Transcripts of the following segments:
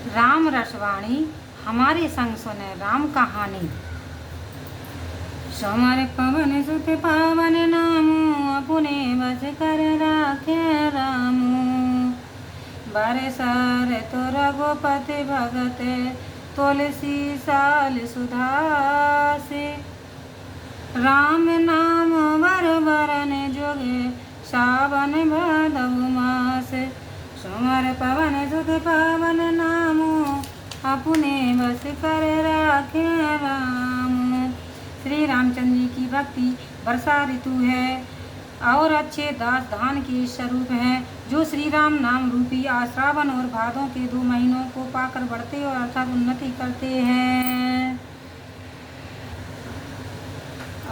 राम रसवाणी हमारे संग सुने राम कहानी। सोमर पवन सुत पावन नामो, अपने बस कर राखे रामो। बरसर तो रघुपति भगत, तुलसी साल सुधासे। राम नाम वर वरन जोगे, सावन भादव मास। सोमर पवन सुत पावन नामो, अपने बस कर राखे राम। श्री रामचंद्र जी की भक्ति वर्षा ऋतु है और अच्छे दास धान के स्वरूप हैं, जो श्री राम नाम रूपी श्रावण और भादों के 2 महीनों को पाकर बढ़ते और अर्थात उन्नति करते हैं।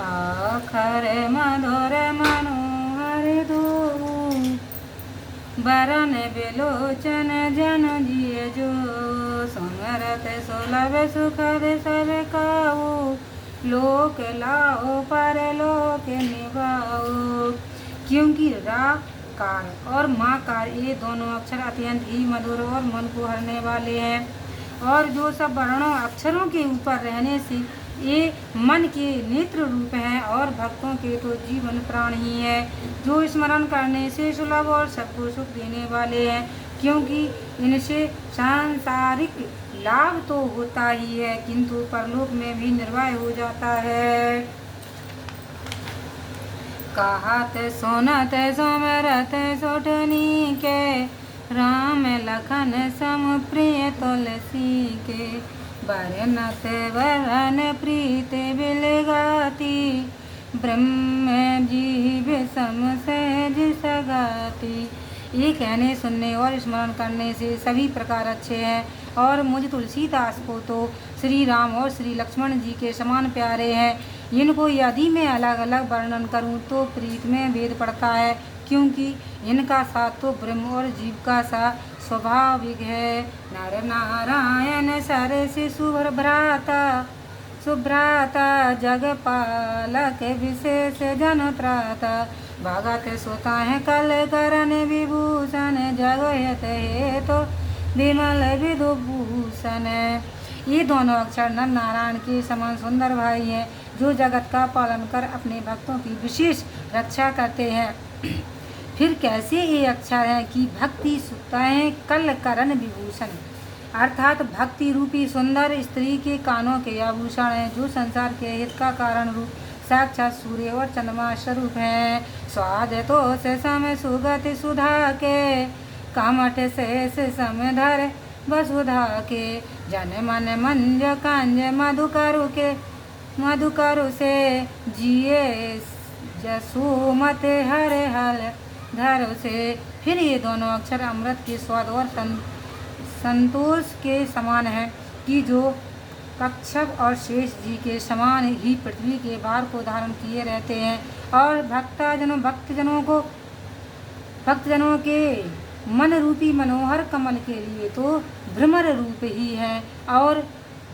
आखर मधुर मनोहर दो, बरन बिलोचन जन जिय जो। समरत सुलभ सुखद सब काऊ, लोक लाओ पर लोक निभाओ। क्योंकि रा कार और माँ कार ये दोनों अक्षर अत्यंत ही मधुर और मन को हरने वाले हैं, और जो सब वर्णों अक्षरों के ऊपर रहने से ये मन के नेत्र रूप हैं, और भक्तों के तो जीवन प्राण ही है, जो स्मरण करने से सुलभ और सबको सुख देने वाले हैं। क्योंकि इनसे सांसारिक लाभ तो होता ही है, किंतु परलोक में भी निर्वाह हो जाता है। कहत सुनत सुमरत सोठनी के, राम लखन सम प्रिय तुलसी के। बरनत वरन प्रीत बिलगाती, ब्रह्म जीव सम सहज सगाती। ये कहने सुनने और स्मरण करने से सभी प्रकार अच्छे हैं, और मुझ तुलसीदास को तो श्री राम और श्री लक्ष्मण जी के समान प्यारे हैं। इनको यदि मैं अलग अलग वर्णन करूं तो प्रीत में भेद पड़ता है, क्योंकि इनका साथ तो ब्रह्म और जीव का सा स्वाभाविक है। नर नारायण सर से सुभ्राता, जगपालक विशेष जन त्राता। भगत सुता है कल करन विभूषण, जगत है तो विमल विदुभूषण। ये दोनों अक्षर नर नारायण के समान सुंदर भाई हैं, जो जगत का पालन कर अपने भक्तों की विशेष रक्षा करते हैं। फिर कैसे ये अक्षर हैं कि भक्ति सुता है कल करण विभूषण, अर्थात भक्ति रूपी सुंदर स्त्री के कानों के आभूषण हैं, जो संसार के हित का कारण रूप साक्षात सूर्य और चंद्रमा स्वरूप हैं। स्वाद तो से सम सुगति सुधा के, कामठ से समधर वसुधा के। जन मन मंज कांज मधुकरु से, जिए जसुमत हर हल धर से। फिर ये दोनों अक्षर अमृत के स्वाद और संतोष के समान है, कि जो कच्छप और शेष जी के समान ही पृथ्वी के भार को धारण किए रहते हैं, और भक्तजनों के मन रूपी मनोहर कमल के लिए तो भ्रमर रूप ही है। और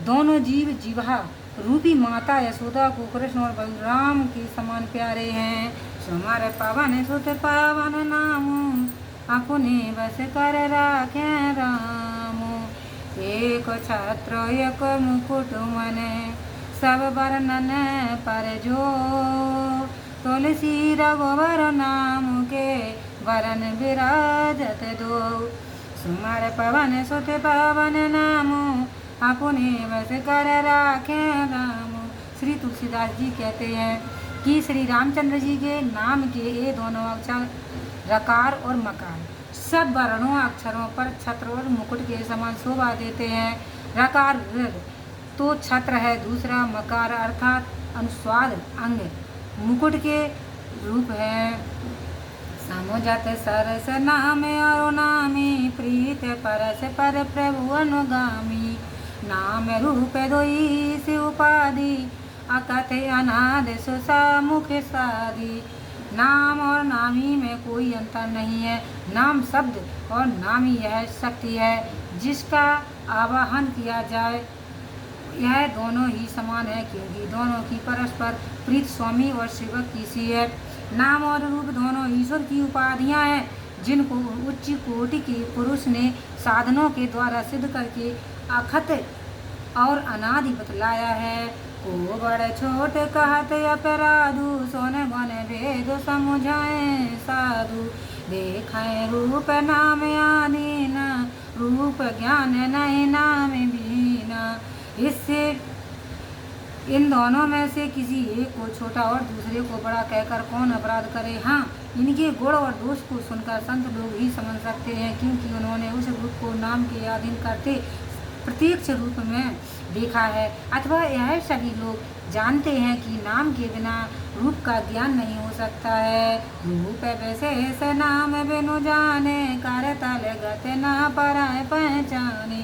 दोनों जीव जिह्वा रूपी माता यशोदा को कृष्ण और बलराम के समान प्यारे हैं। सुमर पवन सुत पावन नामो, अपने बस कर राखे रामो। एक छत्र एक मुकुट मने, सब वर्णन पर जो। तुलसी रघुवर नाम के, वरन विराजत दो। सुमर पवन सुत पावन नामो, अपने बस कर राखे रामो। श्री तुलसीदास जी कहते हैं कि श्री रामचंद्र जी के नाम के ये दोनों अक्षर रकार और मकार सब वर्णों अक्षरों पर छत्र और मुकुट के समान शोभा देते हैं। रकार ऋग तो छत्र है, दूसरा मकार अर्थात अनुस्वाद अंग मुकुट के रूप है। समझत सरस नाम और नामी, प्रीत परस पर प्रभु अनुगामी। नाम रूप दोई से उपाधि, अकथ अनाद सुसा मुख साधी। नाम और नामी में कोई अंतर नहीं है। नाम शब्द और नामी यह शक्ति है, जिसका आवाहन किया जाए। यह दोनों ही समान है, क्योंकि दोनों की परस्पर प्रीत स्वामी और सेवक की सी है। नाम और रूप दोनों ईश्वर की उपाधियां हैं, जिनको उच्च कोटि के पुरुष ने साधनों के द्वारा सिद्ध करके अखत और अनादि बतलाया है। को बड़ छोट कहत अपराधु, सोन गुण भेद समुझाए साधु। देखें रूप नाम आदीना, रूप ज्ञान नहीं नाम बीना। इससे इन दोनों में से किसी एक को छोटा और दूसरे को बड़ा कहकर कौन अपराध करे। हाँ, इनके गुण और दोष को सुनकर संत लोग ही समझ सकते हैं, क्योंकि उन्होंने उस रूप को नाम के अधीन करते प्रत्यक्ष रूप में देखा है। अथवा यह सभी लोग जानते हैं कि नाम के बिना रूप का ज्ञान नहीं हो सकता है। रूप विशेष नाम बिनु जाने, कर तल गत ना पराए पहचाने।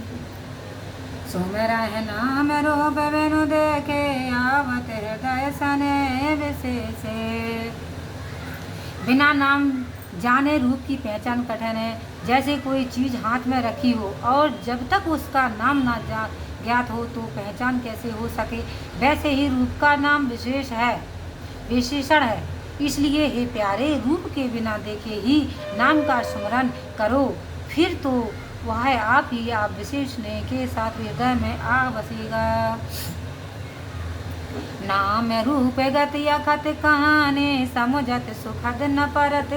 सुमेरा है नाम रूप बिनु देखे, आवत हृदय सने विशेष। बिना नाम जाने रूप की पहचान कठिन है। जैसे कोई चीज़ हाथ में रखी हो और जब तक उसका नाम ना ज्ञात हो तो पहचान कैसे हो सके, वैसे ही रूप का नाम विशेषण है। इसलिए हे प्यारे, रूप के बिना देखे ही नाम का स्मरण करो, फिर तो वह आप ही आप विशेषण के साथ हृदय में आ बसेगा। नाम रूप गति अखत कहानी, समुझत सुखद न परत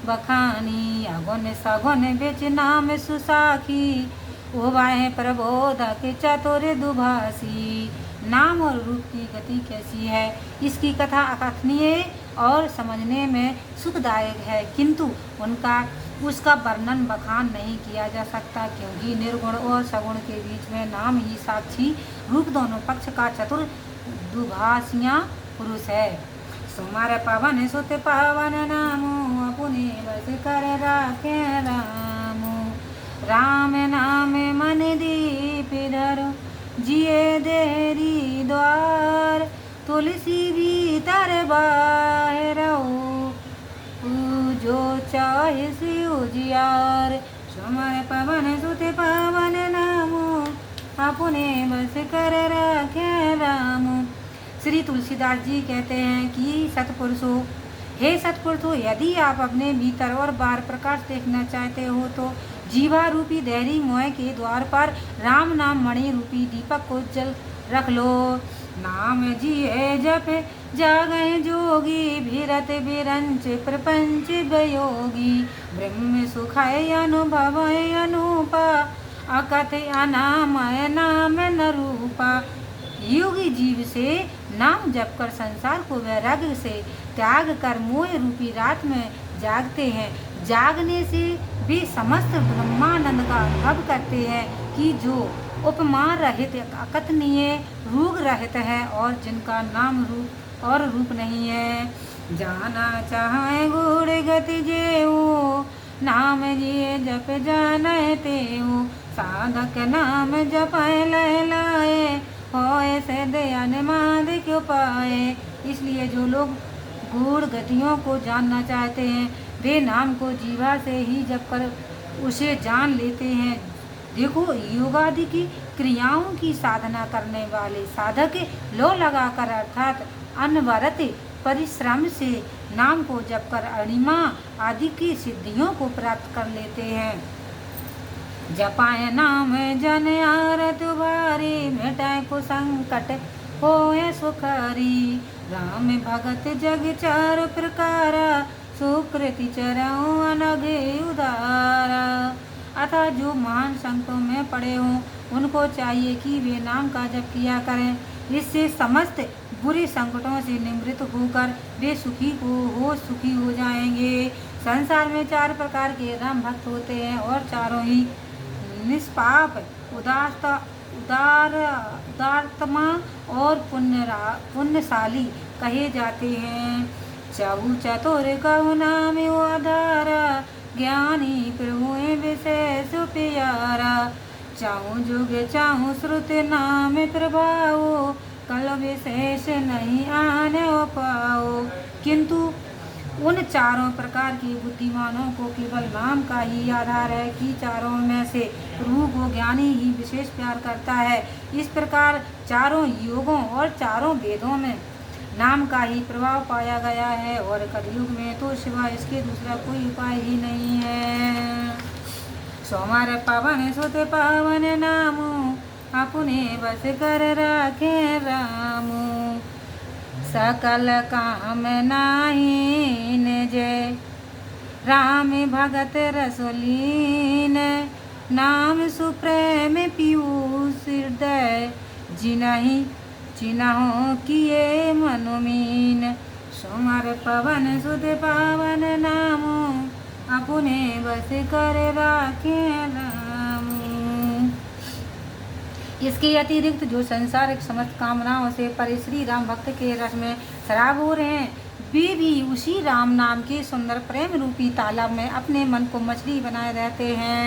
बखानी। अगुन सगुन बिच नाम सुसाखी, उबाए प्रबोधक चतुर दुभासी। नाम और रूप की गति कैसी है, इसकी कथा अकथनीय और समझने में सुखदायक है, किंतु उसका वर्णन बखान नहीं किया जा सकता, क्योंकि निर्गुण और सगुण के बीच में नाम ही साक्षी रूप दोनों पक्ष का चतुर दुभाषिया पुरुष है। सुमर पवन सुत पावन नामो, अपने बस कर राखे रामो। राम नाम मन दीप धरो, जिए देरी द्वार। तुलसी भीतर बाहर जो चाहे से उजियार। सुमर पवन सुत पावन नामो, अपने बस कर राखे रामो। श्री तुलसीदास जी कहते हैं कि सत्पुरुषों, हे सत्पुरुषों, यदि आप अपने भीतर और बाहर प्रकाश देखना चाहते हो तो जीवा रूपी धैर्य मोह के द्वार पर राम नाम मणि रूपी दीपक को जल रख लो। नाम जिए जप जागए जोगी, भीरत बिरंच प्रपंच गयोगी। ब्रह्म सुखाय अनुभव अनूपा, अकथ अनामय नाम न रूपा। योगी जीव से नाम जप कर संसार को वैराग्य से त्याग कर मोह रूपी रात में जागते हैं। जागने से वे समस्त ब्रह्मानंद का अनुभव करते हैं कि जो उपमा रहित अकथनीय रूप रहित है और जिनका नाम रूप और रूप नहीं है। जाना चाहे गुण गति जेऊ, नाम जिए जप जाने तेऊ। साधक नाम जप लहलाए, होए से दयान माद क्यों पाए। इसलिए जो लोग गूढ़ गतियों को जानना चाहते हैं वे नाम को जीवा से ही जप कर उसे जान लेते हैं। देखो, योगादि की क्रियाओं की साधना करने वाले साधक लो लगाकर अर्थात अनवरत परिश्रम से नाम को जप कर अणिमा आदि की सिद्धियों को प्राप्त कर लेते हैं। जपाए नाम जन आरत भारी, मिटाए को संकट होए सुखारी। राम भगत जग चार प्रकारा, सुकृति चरऊ अनघे उदारा। अतः जो महान संकटों में पड़े हों उनको चाहिए कि वे नाम का जप किया करें। इससे समस्त बुरे संकटों से निवृत्त होकर वे सुखी हो जाएंगे। संसार में चार प्रकार के राम भक्त होते हैं और चारों ही निष्पाप, उदारतमा और पुण्यशाली कहे जाते हैं। चहु चतुर कहु नाम आधारा, ज्ञानी प्रभु विशेष प्यारा। चाहूँ जुग चाहूँ श्रुति नाम प्रभाव, कल विशेष नहीं आने पाओ। किंतु उन चारों प्रकार के बुद्धिमानों को केवल नाम का ही आधार है कि चारों में से प्रभु को ज्ञानी ही विशेष प्यार करता है। इस प्रकार चारों योगों और चारों वेदों में नाम का ही प्रभाव पाया गया है और कलयुग में तो सिवा इसके दूसरा कोई उपाय ही नहीं है। सोमवार पावन सुत पावन नामो अपने बस कर राखे रामो सकल काम नाहीन जय राम भगत रसोलीन नाम सुप्रेम पीयूष हृदय जिनहि चिन्हो किए मनुमीन सोमवार पवन सुत पावन नामो अपने बस कर राखे राम। इसके अतिरिक्त जो संसारिक समस्त कामनाओं से परे श्री राम भक्त के रस में शराब हो रहे हैं, वे भी उसी राम नाम के सुंदर प्रेम रूपी तालाब में अपने मन को मछली बनाए रहते हैं।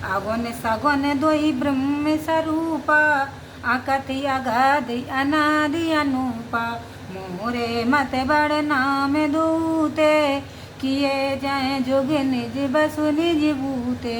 आगोन सगुन दोई ब्रह्म स्वरूपा आकति अगाध अनादि अनुपा मोरे मत बड़ नाम दूते किए जाए जोग निज बसु निज बूते।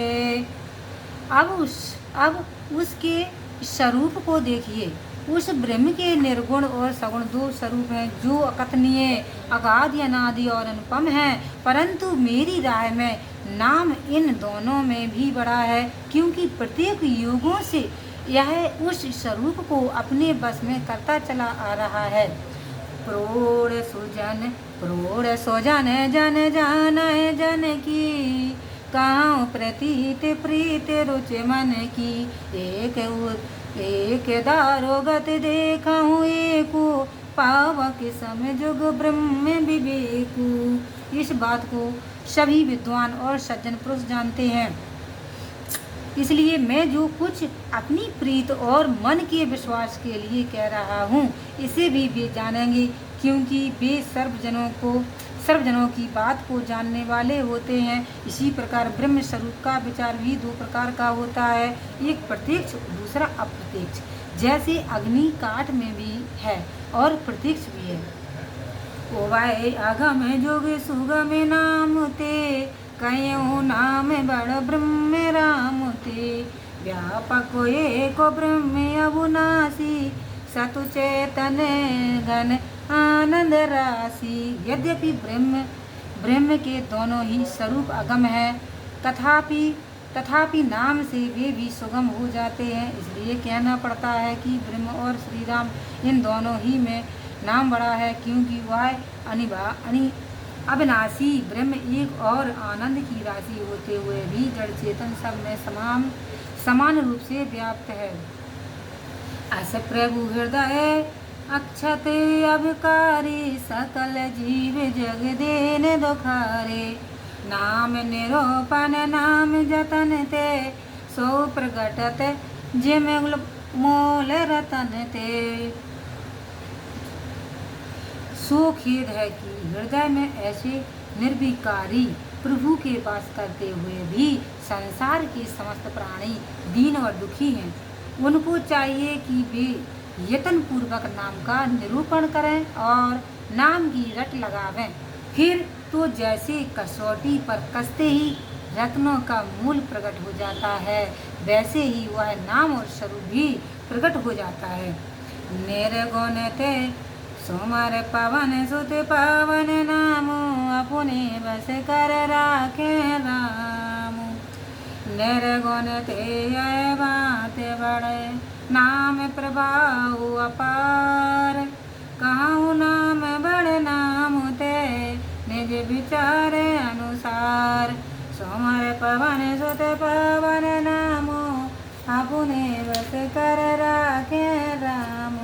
अब उसके स्वरूप को देखिए। उस ब्रह्म के निर्गुण और सगुण दो स्वरूप हैं जो अकथनीय अगाध अनादि और अनुपम है, परंतु मेरी राय में नाम इन दोनों में भी बड़ा है, क्योंकि प्रत्येक युगों से यह उस स्वरूप को अपने बस में करता चला आ रहा है। प्रोढ़ सुजन जन जान जन की काहु प्रतीत प्रीत रुच मन की एक दारोगत देखूँ एको पावक समझुग ब्रह्म विवेकु। इस बात को सभी विद्वान और सज्जन पुरुष जानते हैं, इसलिए मैं जो कुछ अपनी प्रीत और मन के विश्वास के लिए कह रहा हूँ इसे भी वे जानेंगे, क्योंकि वे सर्वजनों की बात को जानने वाले होते हैं। इसी प्रकार ब्रह्म स्वरूप का विचार भी दो प्रकार का होता है, एक प्रत्यक्ष दूसरा अप्रत्यक्ष। जैसे अग्नि काठ में भी है और प्रत्यक्ष भी है। ओवाए अगम जोग सुगम नाम ते कयो नाम बड़ ब्रह्म राम ते व्यापक एको ब्रह्म अविनाशी सतु चेतन घन आनंद राशि। यद्यपि ब्रह्म के दोनों ही स्वरूप अगम है, तथापि नाम से वे भी सुगम हो जाते हैं। इसलिए कहना पड़ता है कि ब्रह्म और श्री राम इन दोनों ही में नाम बड़ा है, क्योंकि वह अविनाशी ब्रह्म एक और आनंद की राशि होते हुए भी जड़ चेतन सब में समान रूप से व्याप्त है। अस प्रभु हृदय अक्षत अभिकारी सकल जीव जग देन दुखारे नाम निरूपण नाम जतन ते सो प्रगटत जिम मोल रतन ते। सो खेद है कि हृदय में ऐसे निर्विकारी प्रभु के वास करते हुए भी संसार के समस्त प्राणी दीन और दुखी हैं। उनको चाहिए कि वे यत्न पूर्वक नाम का निरूपण करें और नाम की रट लगावें। फिर तो जैसे कसौटी पर कसते ही रत्नों का मूल प्रकट हो जाता है, वैसे ही वह नाम और स्वरूप भी प्रकट हो जाता है। निर्गुण ते सोमवार पवन सुत पावन नामो अपने बस कर राखे राम। निर्गुण ते बात बड़े नाम प्रभाव अपार कहूँ नाम बड़ नाम ते निज विचार अनुसार। सोमवार पवन सुत पावन नामो अपने बस कर राखे राम।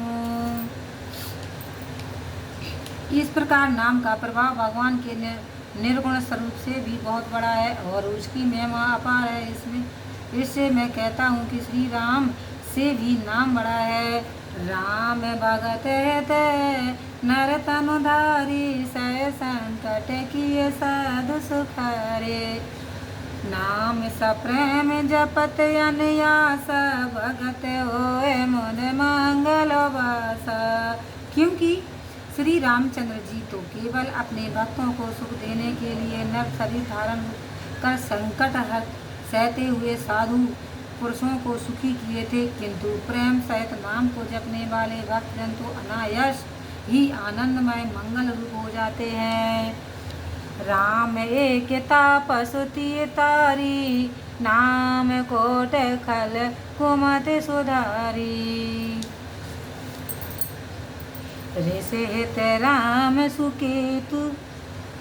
इस प्रकार नाम का प्रभाव भगवान के निर्गुण स्वरूप से भी बहुत बड़ा है और उसकी महिमा अपार है। इससे मैं कहता हूँ कि श्री राम से भी नाम बड़ा है। राम भगत है नर तनुधारी सय संकट किए साधु सुखारे नाम सप्रेम जपत अनयास भगत होए मन मंगल वासा। क्योंकि श्री रामचंद्र जी तो केवल अपने भक्तों को सुख देने के लिए नर शरीर धारण कर संकट सहते हुए साधु पुरुषों को सुखी किए थे, किंतु प्रेम सहित नाम को जपने वाले भक्तजन तो अनायास ही आनंदमय मंगल रूप हो जाते हैं। राम एक तापसुति तारी, नाम कोट खल कुमत सुधारी। ऋषित राम सुकेतु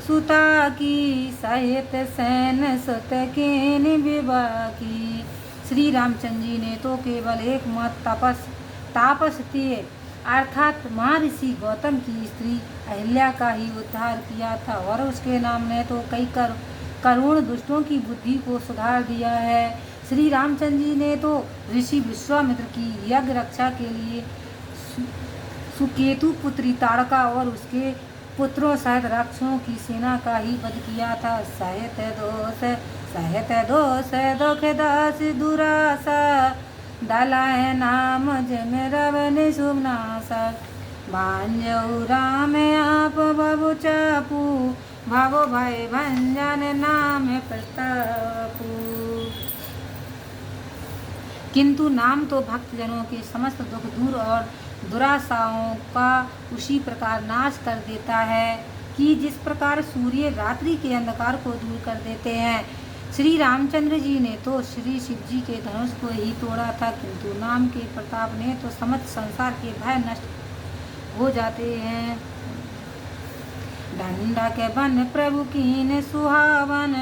सुता की, सहित सैन सुत केन विवाह की। श्री रामचंद्र जी ने तो केवल एक मत तापस थे अर्थात महर्षि गौतम की स्त्री अहिल्या का ही उद्धार किया था और उसके नाम ने तो कई करुण दुष्टों की बुद्धि को सुधार दिया है। श्री रामचंद्र जी ने तो ऋषि विश्वामित्र की यज्ञ रक्षा के लिए सुकेतु पुत्री ताड़का और उसके पुत्रों सहित राक्षसों की सेना का ही वध किया था। सहित दोष दुख दास दुरासा, दलाय नाम जम रवन सुमनासा। बांजऊ राम आप बबु चापू, भावो भय भंजन नाम प्रतापू। किंतु नाम तो भक्तजनों के समस्त दुख दूर और दुराशाओं का उसी प्रकार नाश कर देता है कि जिस प्रकार सूर्य रात्रि के अंधकार को दूर कर देते हैं। श्री रामचंद्र जी ने तो श्री शिव जी के धनुष को ही तोड़ा था, किंतु नाम के प्रताप ने तो समस्त संसार के भय नष्ट हो जाते हैं। डंडा के बन प्रभु कीन सुहावन,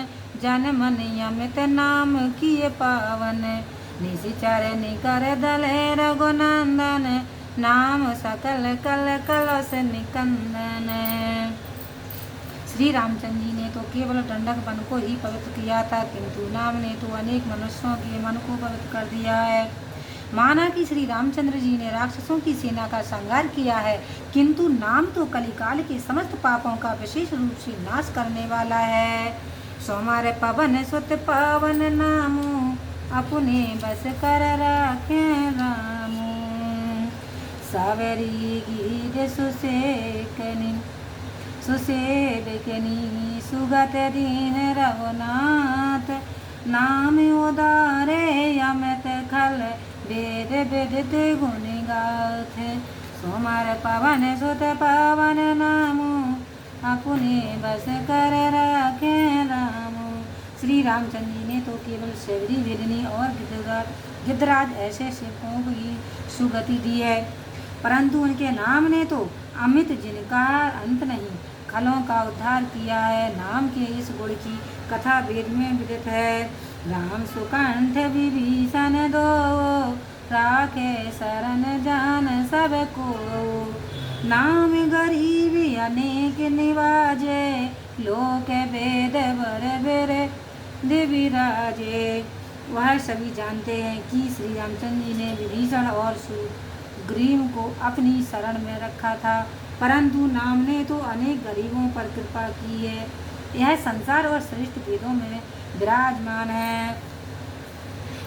जन मन यमित नाम किए पावन। निशिचर निकर दले रघुनंदन, नाम सकल कल कलश निकंदन। श्री रामचंद्र जी ने तो केवल दंडक वन को ही पवित्र किया था, किंतु नाम ने तो अनेक मनुष्यों के मन को पवित्र कर दिया है। माना कि श्री रामचंद्र जी ने राक्षसों की सेना का संहार किया है, किंतु नाम तो कलिकाल के समस्त पापों का विशेष रूप से नाश करने वाला है। सोमार पवन सुत पावन नामो, अपने बस कर राखे रामो। सावरी गीत सुसेवकनी सुगत दीन रघुनाथ। नाम उदारे यमत खल, वेद विदित गुण गाथ। सोमर पवन सुत पावन नामो, अपने बस कर राखे रामो। श्री रामचंद्र जी ने तो केवल शबरी वेदनी और गिद्धराज ऐसे सेवकों को ही सुगति दी है, परंतु उनके नाम ने तो अमित जिनका अंत नहीं खलों का उद्धार किया है। नाम के इस गुण की कथा वेद में विदित है। राम सुकंठ विभीषण दो, राखे शरण जान सबको। नाम गरीबी अनेक निवाजे, लोक वेद बर बेर दिविराजे। वह सभी जानते हैं कि श्री रामचंद्र जी ने विभीषण और सुग्रीव को अपनी शरण में रखा था, परंतु नाम ने तो अनेक गरीबों पर कृपा की है। यह संसार और श्रेष्ठ वेदों में विराजमान है।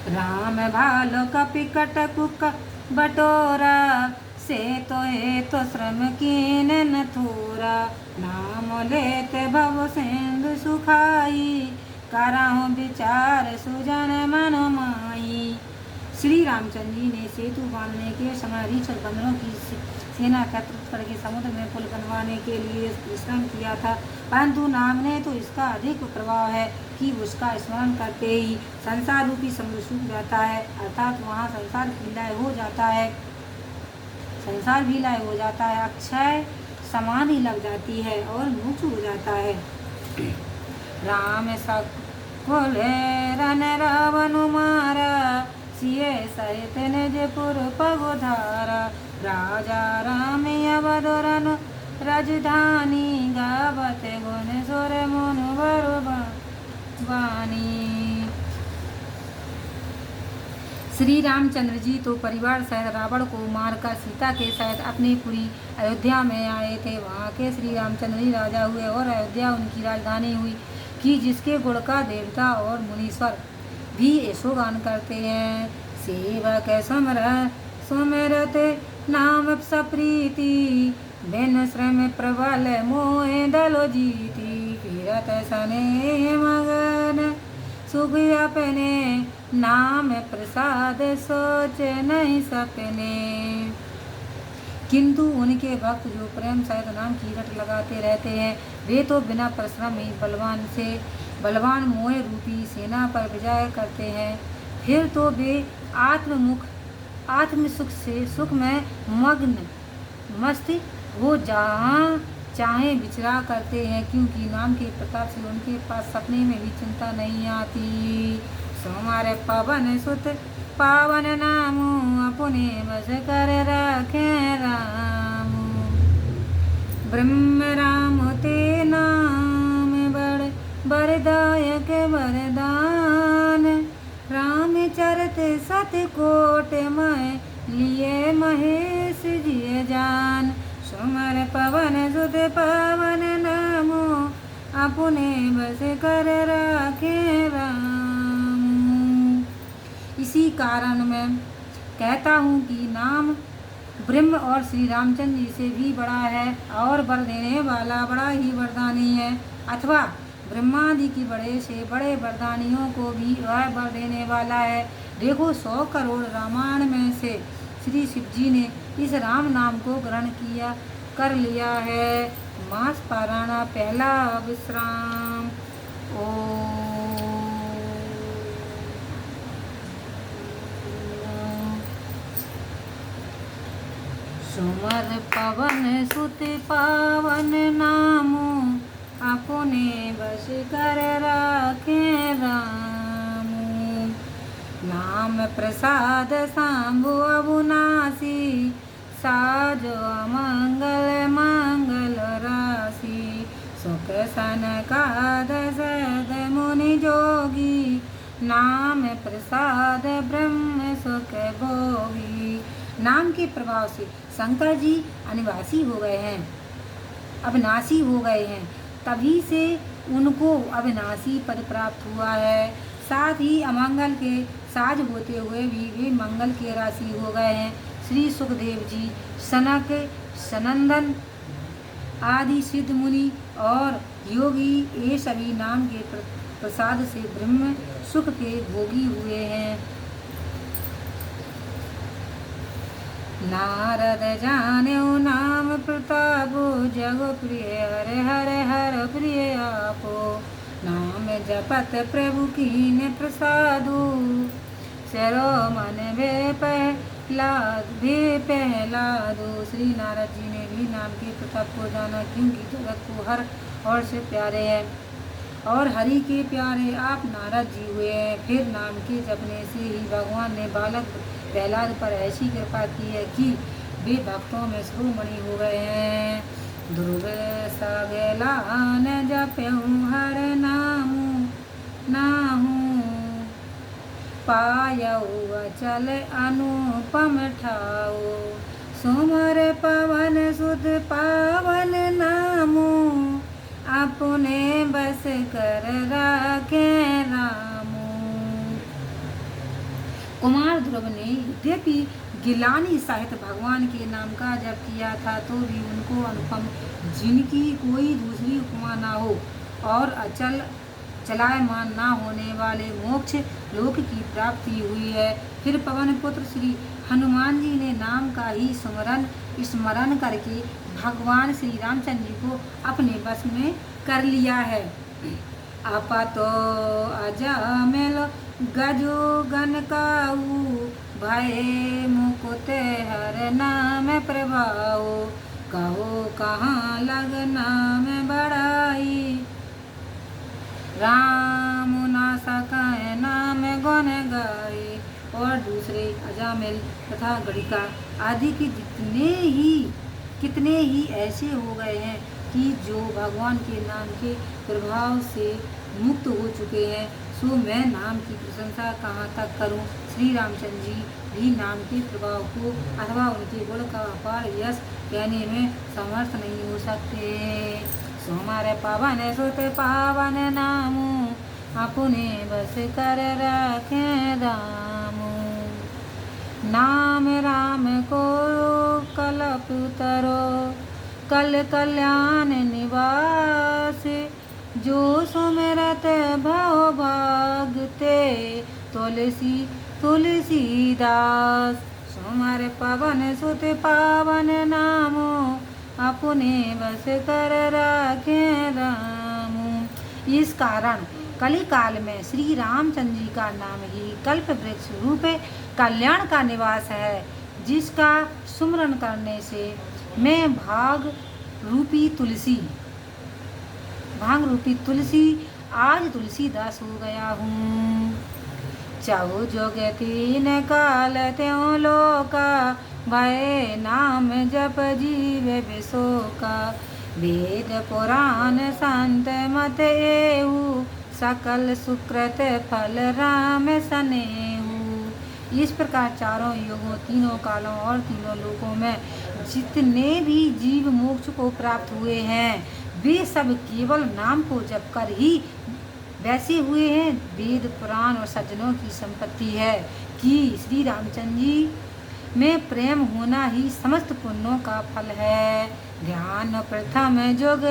राम भालो कपिकट कुक बटोरा, से तो श्रम कीन न थोरा। नाम लेते भव सिंधु सुखाई, कराहु विचार सुजन मन माई। श्री रामचंद्र जी ने सेतु बांधने के समय रीछर बंदरों की सेना एकत्रित करके समुद्र में पुल बनवाने के लिए परिश्रम किया था, परंतु नाम ने तो इसका अधिक प्रभाव है कि उसका स्मरण करते ही संसार रूपी समुद्र सूख जाता है, अर्थात वहाँ संसार भी लय हो जाता है, अक्षय समाधि लग जाती है और मोक्ष हो जाता है। राम सकुल रन रावण मारा, सिए सहित निज पुर पगोधारा। राजा राम अवधुरन राजधानी, गावत गुण सुर मुन वानी। श्री रामचंद्र जी तो परिवार सहित रावण को मारकर सीता के सहित अपनी पूरी अयोध्या में आए थे। वहाँ के श्री रामचंद्र जी राजा हुए और अयोध्या उनकी राजधानी हुई कि जिसके गुण का देवता और मुनीश्वर भी यशोगान करते हैं। सेवक सुमिरत नाम सप्रीति, बिन श्रम प्रबल मोह दलो जीती। फिरत सने मगन सुख अपने, नाम प्रसाद सोच नहीं सपने। किंतु उनके भक्त जो प्रेम सहित नाम की रट लगाते रहते हैं, वे तो बिना परिश्रम ही बलवान मोह रूपी सेना पर विजय करते हैं। फिर तो वे आत्म सुख में मग्न मस्त हो जहाँ चाहे विचरा करते हैं, क्योंकि नाम के प्रताप से उनके पास सपने में भी चिंता नहीं आती। सोमार पवन सुत पावन नामो, अपने बस कर रखे राम। ब्रह्म राम ते नाम बरदायक वरदान, राम चरित सतकोट में लिए महेश जिय जान। सुमर पवन सुत पावन नामो, अपने बस कर रखे राम। इसी कारण मैं कहता हूँ कि नाम ब्रह्म और श्री रामचंद्र जी से भी बड़ा है और वर देने वाला बड़ा ही वरदानी है, अथवा ब्रह्मादि की बड़े से बड़े वरदानियों को भी वह वर देने वाला है। देखो 100 करोड़ रामायण में से श्री शिव जी ने इस राम नाम को ग्रहण कर लिया है। मास पारायण पहला विश्राम। सुमर पवन सुत पावन नामो, अपने बस कर राखे राम। नाम प्रसाद सांभो अबुनासी, साजो मंगल राशि। सुख सनकाद सद मुनि जोगी, नाम प्रसाद ब्रह्म सुख भोगी। नाम के प्रभाव से शंकर जी अनिवासी हो गए हैं, अविनाशी हो गए हैं, तभी से उनको अविनाशी पद प्राप्त हुआ है। साथ ही अमंगल के साज होते हुए भी वे मंगल के राशि हो गए हैं। श्री सुखदेव जी, सनक, सनंदन आदि सिद्ध मुनि और योगी ये सभी नाम के प्रसाद से ब्रह्म सुख के भोगी हुए हैं। नारद जान्यो नाम प्रतापो, जग प्रिय हरे हरे हर प्रिय आपो। नाम जपत प्रभु कीन प्रसादु, सरो मन पहलादो। श्री नारद जी ने भी नाम के प्रताप को जाना, क्योंकि जगत को हर और से प्यारे हैं और हरि के प्यारे आप नारद जी हुए हैं। फिर नाम के जपने से ही भगवान ने बालक प्रहलाद पर ऐसी कृपा की है कि वे भक्तों में शिरोमणि हो गए हैं। ध्रुव सगलान जप्यहु हर नाहु, पायऊ अचल अनुपम ठाओ। सुमर पवन सुत पावन नामो, अपने बस कर राखे रामो। कुमार ध्रुव ने यद्यपि गिलानी सहित भगवान के नाम का जप किया था, तो भी उनको अनुपम, जिनकी कोई दूसरी उपमा ना हो और अचल चलायमान ना होने वाले मोक्ष लोक की प्राप्ति हुई है। फिर पवन पुत्र श्री हनुमान जी ने नाम का ही स्मरण करके भगवान श्री रामचंद्र जी को अपने वश में कर लिया है। आपतो अजमेल गजो गन काऊ, भय मुकुट हर नाम प्रभाओ। कहो कहाँ लग नाम बढ़ाई, राम ना सकाए नाम गुण गाए। और दूसरे अजामिल तथा गणिका आदि के कितने ही ऐसे हो गए हैं कि जो भगवान के नाम के प्रभाव से मुक्त हो चुके हैं। सो मैं नाम की प्रशंसा कहाँ तक करूं। श्री रामचंद्र जी भी नाम के प्रभाव को अथवा उनके गुण का अपार यश कहने में समर्थ नहीं हो सकते। सो हमारे पावन सुत पावन नामो, अपने बस कर रखे रामो। नाम राम को कलप तरो, कल कल्याण निवास। जो सुमिरत भव भागते, तुलसीदास। सुमर पवन सुत पावन नामो, अपने बस कर राखे रामू। इस कारण कली काल में श्री रामचंद्र जी का नाम ही कल्प वृक्ष रूप कल्याण का निवास है, जिसका सुमरन करने से मैं भांग रूपी तुलसी आज तुलसीदास हो गया हूँ। चाहु जोग तीन काल त्यों लोका, भय नाम जप जीव विशोका। वेद पुराण संत मत एहु, सकल सुकृत फल राम सनेहु। इस प्रकार चारों युगों, तीनों कालों और तीनों लोकों में जितने भी जीव मोक्ष को प्राप्त हुए हैं, वे सब केवल नाम को जप कर ही वैसे हुए हैं। वेद पुराण और सज्जनों की संपत्ति है कि श्री रामचंद्र जी में प्रेम होना ही समस्त पुण्यों का फल है। ध्यान प्रथम जोग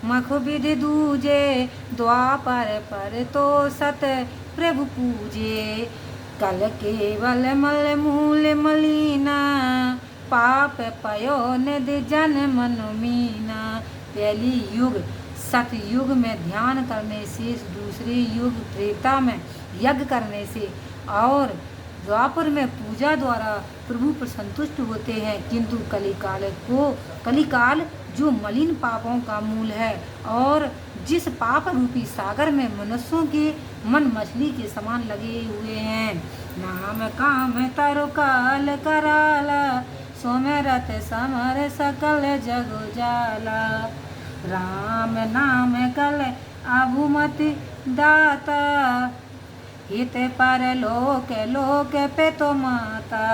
मख विधि दूजे, द्वापर पर तो सत प्रभु पूजे। कल केवल मल मूल मलीना, पाप पयो निधि जन मनु मीना। पहली युग सतयुग में ध्यान करने से, दूसरे युग त्रेता में यज्ञ करने से और द्वापर में पूजा द्वारा प्रभु पर संतुष्ट होते हैं। किंतु कलिकाल जो मलिन पापों का मूल है और जिस पाप रूपी सागर में मनुष्यों के मन मछली के समान लगे हुए हैं। नाम काम तरु काल कराला, सोमरत समर सकल जग जाला। राम नाम कल अभुमति दाता, हित पर लोक लोक पे तो माता।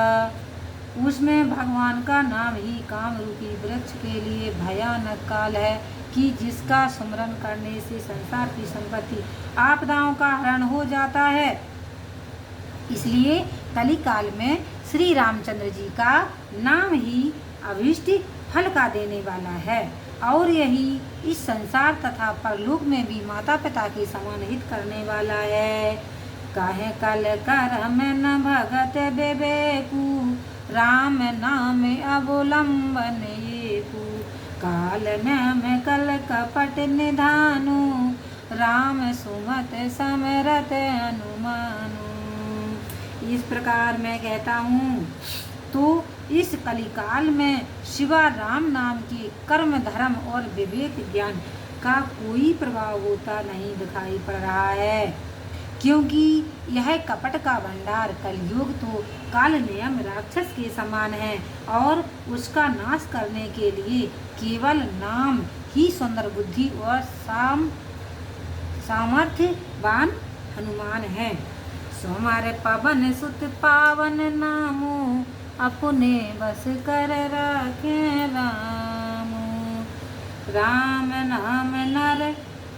उसमें भगवान का नाम ही काम रूपी वृक्ष के लिए भयानक काल है कि जिसका स्मरण करने से संसार की संपत्ति आपदाओं का हरण हो जाता है। इसलिए कली काल में श्री रामचंद्र जी का नाम ही अभीष्ट फल का देने वाला है और यही इस संसार तथा परलोक में भी माता पिता के समान हित करने वाला है। काहे कल कर में न भगत बेबेकू, राम नाम अवलंबन येकू। काल में कल कपट निधानु, राम सुमत समरत अनुमानु। इस प्रकार मैं कहता हूँ तो इस कलिकाल में शिवा राम नाम के कर्म धर्म और विवेक ज्ञान का कोई प्रभाव होता नहीं दिखाई पड़ रहा है, क्योंकि यह कपट का भंडार कलयुग तो काल नियम राक्षस के समान है और उसका नाश करने के लिए केवल नाम ही सुंदर बुद्धि और सामर्थ्यवान हनुमान है। सोमर पवन सुत पावन नामो, अपने बस कर राखे रामू। राम नाम नर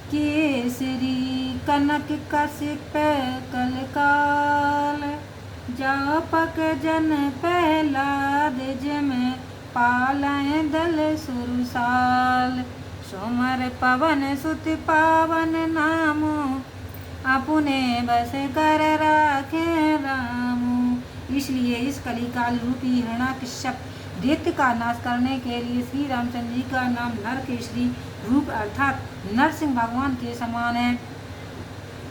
केसरी, कनक कसिप कलकाल। जापक जन प्रहलाद, जिम पालय दल सुरसाल। सोमर पवन सुत पावन नामो, अपने बस कर राखे रामू। इसलिए इस कलिकाल रूपी हिरण्याकश्यप दैत्य का नाश करने के लिए श्री रामचंद्र जी का नाम नर केसरी रूप अर्थात नरसिंह भगवान के समान है।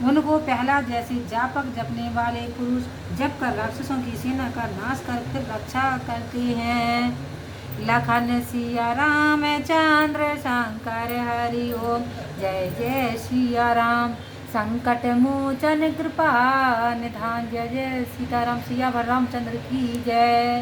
उनको पहला जैसे जापक जपने वाले पुरुष जप कर राक्षसों की सेना का नाश कर फिर रक्षा करते हैं। लखन सिया राम चंद्र शंकर हरि ओम, जय जय सिया राम। संकट मोचन कृपा निधान, जय जय सीताराम। सिया भर रामचंद्र की जय।